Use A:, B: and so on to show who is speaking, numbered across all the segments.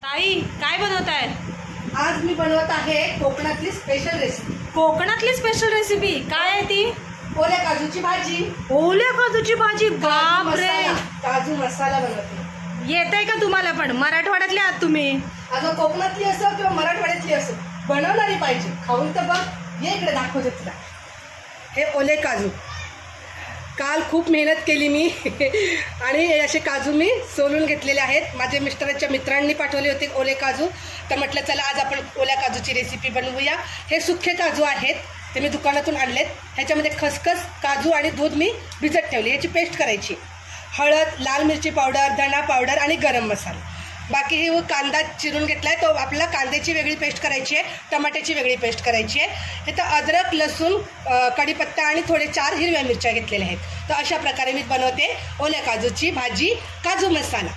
A: आई काय बनवत आहे?
B: आज मी बनवत आहे कोकणातली स्पेशल रेसिपी।
A: कोकणातली स्पेशल रेसिपी काय आहे ती?
B: ओल्या काजूची भाजी।
A: ओल्या काजूची भाजी? बाप रे,
B: काजू मसाला बनवते।
A: येतंय का तुम्हाला? पण मराठवाड्यातले आहात तुम्ही?
B: अगं कोकणातली असो किंवा मराठवाड्यातली असो, बनवणारी पाहिजे। खाऊन तर बघ, ये इकडे दाखवते तुला। हे ओले काजू काल खूप मेहनत केली मी आणि हे असे काजू मी सोलून घेतलेले आहेत। माझे मिस्टरांच्या मित्रांनी पाठवले होते ओले काजू, तर म्हटलं चला आज आपण ओल्या काजूची रेसिपी बनवूया। हे सुखे काजू आहेत, ते मी दुकानातून आणलेत। ह्याच्यामध्ये खसखस, काजू आणि दूध मी भिजत ठेवले। याची पेस्ट करायची। हळद, लाल मिरची पावडर, धना पावडर आणि गरम मसाला। बाकी हे कांदा चिरून घेतलाय, तो आपला कांद्याची वेगळी पेस्ट करायची आहे, टमाट्याची वेगळी पेस्ट करायची आहे। हे तर अद्रक, लसूण, कढीपत्ता आणि थोडे 4 हिरव्या मिरच्या घेतलेल्या आहेत। तर अशा प्रकारे मी बनवते ओल्या काजूची भाजी, काजू मसाला।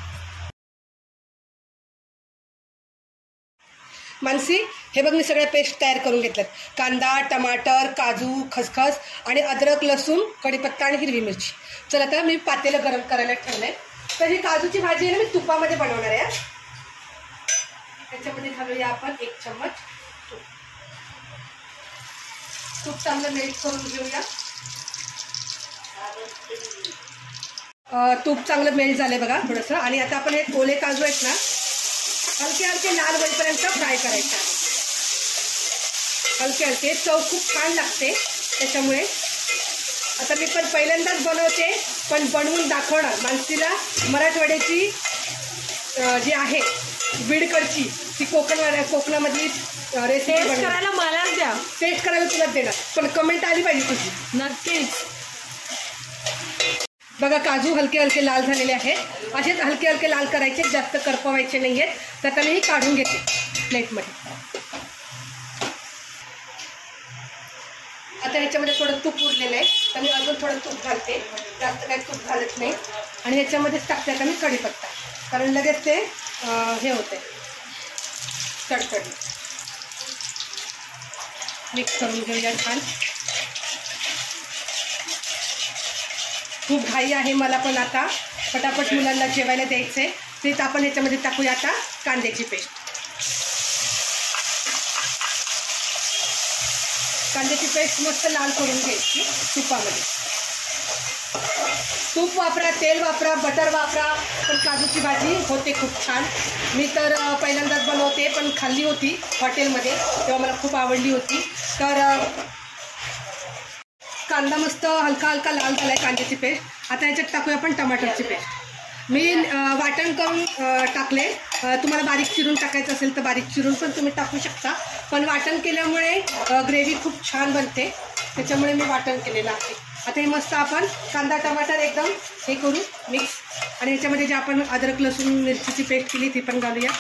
B: मानसी, हे बघ मी सगळ्या पेस्ट तयार करून घेतल्यात। कांदा, टमाटर, काजू, खसखस आणि अद्रक, लसूण, कढीपत्ता आणि हिरवी मिरची। चला आता मी पातेलं गरम करायला ठेवलंय। तर ही काजूची भाजी आहे ना, मी तुपामध्ये बनवणार आहे। त्याच्यामध्ये घालूया आपण 1 चम्मच तूप। तूप चांगलं मेल्ट करून घेऊया। तूप चांगलं मेल्ट झालंय बघा थोडंसं। आणि आता आपण हे ओले काजू आहेत ना, हलके हलके लाल होईपर्यंत फ्राय करायचे आहे। हलके हलके, चव खूप छान लागते त्याच्यामुळे। आता मी पण पहिल्यांदाच बनवते, पण बनवून दाखवणार। मानसीला मराठवाड्याची जी आहे बीडकडची, ती कोकणामधली रेसिपी
A: करायला मलाच द्या।
B: टेस्ट करायला तुला देणार, पण कमेंट आली पाहिजे तुझी।
A: नक्कीच।
B: बघा काजू हलके हलके लाल झालेले आहेत। असेच हलके हलके लाल करायचे, जास्त करपवायचे नाही आहेत। तर आता मी काढून घेते प्लेटमध्ये। आता ह्याच्यामध्ये थोडं तूप उरलेलं आहे, तर मी अजून थोडं तूप घालते। जास्त काही तूप घालत नाही। आणि ह्याच्यामध्येच टाकते आता मी कढीपत्ता, कारण लगेच ते हे होते तडतड। मिक्स करून घेऊया छान। खूप घाई आहे मला पण आता, पटापट मुलांना जेवायला द्यायचे। तेच आपण ह्याच्यामध्ये टाकूया आता कांद्याची पेस्ट। कांद्याची पेस्ट मस्त लाल करून घ्यायची तुपामध्ये। तूप वापरा, तेल वापरा, बटर वापरा, पण काजूची भाजी होते खूप छान। मी तर पहिल्यांदाच बनवते, पण खाल्ली होती हॉटेलमध्ये, तेव्हा मला खूप आवडली होती। तर कांदा मस्त हलका हलका लाल झाला आहे कांद्याची पेस्ट। आता ह्याच्यात टाकूया आपण टमाटरची पेस्ट। मी वाटण करून टाकले। तुम्हाला बारीक चिरून टाकायचं असेल तर बारीक चिरून पण तुम्ही टाकू शकता, पण वाटण केल्यामुळे ग्रेव्ही खूप छान बनते, त्याच्यामुळे मी वाटण केलेलं आहे। आता हे मस्त आपण कांदा टमाटर एकदम हे करू मिक्स। आणि ह्याच्यामध्ये जे आपण अद्रक लसूण मिरचीची पेस्ट केली ती पण घालूया।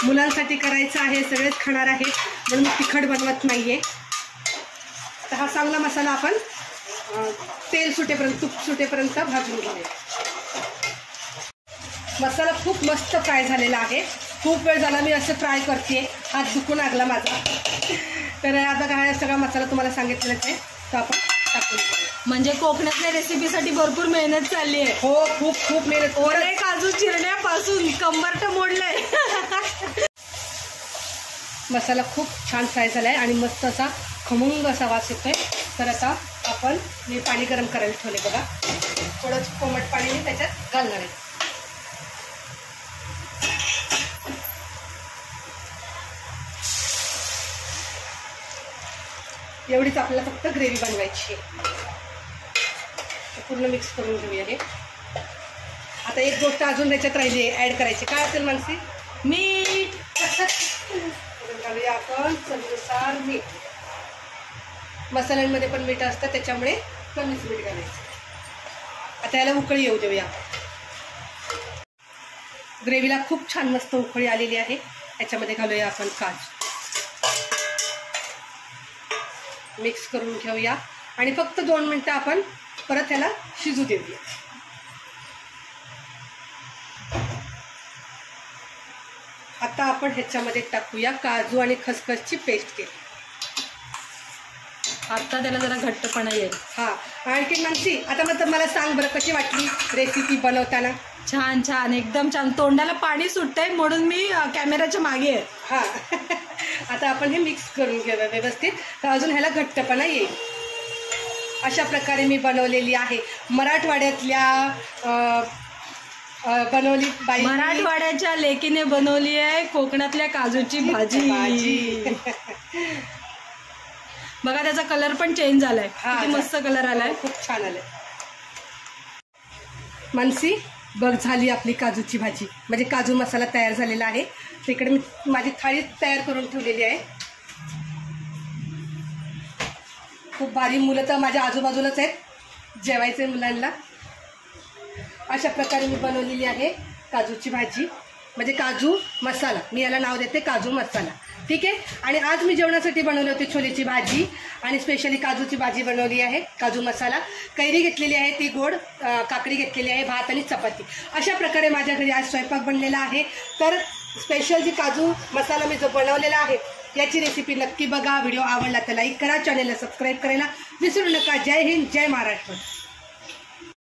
B: मुलांसाठी करायचं आहे, सगळेच खाणार आहे, म्हणून मी तिखट बनवत नाही आहे। तर हा चांगला मसाला आपण तेल सुटेपर्यंत, तूप सुटेपर्यंत भाजून घेऊया। मसाला खूप मस्त फ्राय झालेला आहे। खूप वेळ झाला मी असं फ्राय करते, हात दुखून लागला माझा। तर आता हा सगळा मसाला तुम्हाला सांगितलेलाच आहे, तो आपण टाकून घेऊया।
A: म्हणजे कोकणातल्या रेसिपीसाठी भरपूर मेहनत चालली आहे।
B: हो, खूप खूप मेहनत।
A: ओले काजू चिरण्यापासून कंबरट मोडलंय।
B: मसाला खूप छान फ्राय झाला आहे आणि मस्त असा खमंग असा वास येतोय। तर आता आपण मी पाणी गरम करायला ठेवले बघा, थोडं कोमट पाणी मी त्याच्यात घालणार आहे। एवढीच आपल्याला फक्त ग्रेव्ही बनवायची आहे। पूर्ण मिक्स करून घेऊया हे। आता एक गोष्ट अजून त्याच्यात राहिली आहे ॲड करायची, काय असेल मानसी?
A: मीठ
B: घालूया आपण चवीनुसार मीठ। मसाल्यांमध्ये पण मीठ असतं, त्याच्यामुळे कमीच मीठ घालायचं। आता याला उकळी येऊ देऊया। ग्रेव्हीला खूप छान मस्त उकळी आलेली आहे। याच्यामध्ये घालूया आपण काजू, मिक्स करून घेऊया आणि फक्त 2 मिनटं आपण परत ह्याला शिजू देऊया। आता आपण ह्याच्यामध्ये टाकूया काजू आणि खसखसची पेस्ट केली।
A: आता त्याला जरा घट्टपणा येईल।
B: हां, आणखी मानसी आता मला सांग बरं, कशी वाटली रेसिपी बनवताना?
A: छान छान, एकदम छान. तोंडाला पाणी सुटतंय म्हणून मी कॅमेराच्या मागे आहे.
B: हां आता आपण हे मिक्स करून घेऊया व्यवस्थित, तर अजून ह्याला घट्टपणा येईल. अशा प्रकारे मी बनवलेली आहे मराठवाड्यातल्या बनवली बाई,
A: मराठवाड्याच्या लेकीने बनवली आहे कोकणातल्या काजूची भाजी. बघा त्याचा कलर पण चेंज झालाय. किती मस्त कलर आलाय,
B: खूप छान आलाय. मानसी बघ, झाली आपली काजूची भाजी, म्हणजे काजू मसाला तयार झालेला आहे. तिकडे मी माझी थाळी तयार करून ठेवलेली आहे. खूप भारी. मुलं तर माझ्या आजूबाजूलाच आहेत, जेवायचे मुलांना. अशा प्रकारे मी बनवलेली आहे काजूची भाजी, म्हणजे काजू मसाला. मी याला नाव देते काजू मसाला. ठीक आहे. आणि आज मी जेवणासाठी बनवली होती छोलेची भाजी आणि स्पेशली काजूची भाजी बनवली आहे, काजू मसाला. कैरी घेतलेली आहे, ती गोड, काकडी घेतलेली आहे, भात आणि चपाती. अशा प्रकारे माझ्या घरी आज स्वयंपाक बनलेला आहे. तर स्पेशल जी काजू मसाला मी जो बनवलेला आहे याची रेसिपी नक्की बघा. व्हिडिओ आवडला तर लाईक करा, चॅनलला सबस्क्राईब करायला विसरू नका. जय हिंद, जय महाराष्ट्र.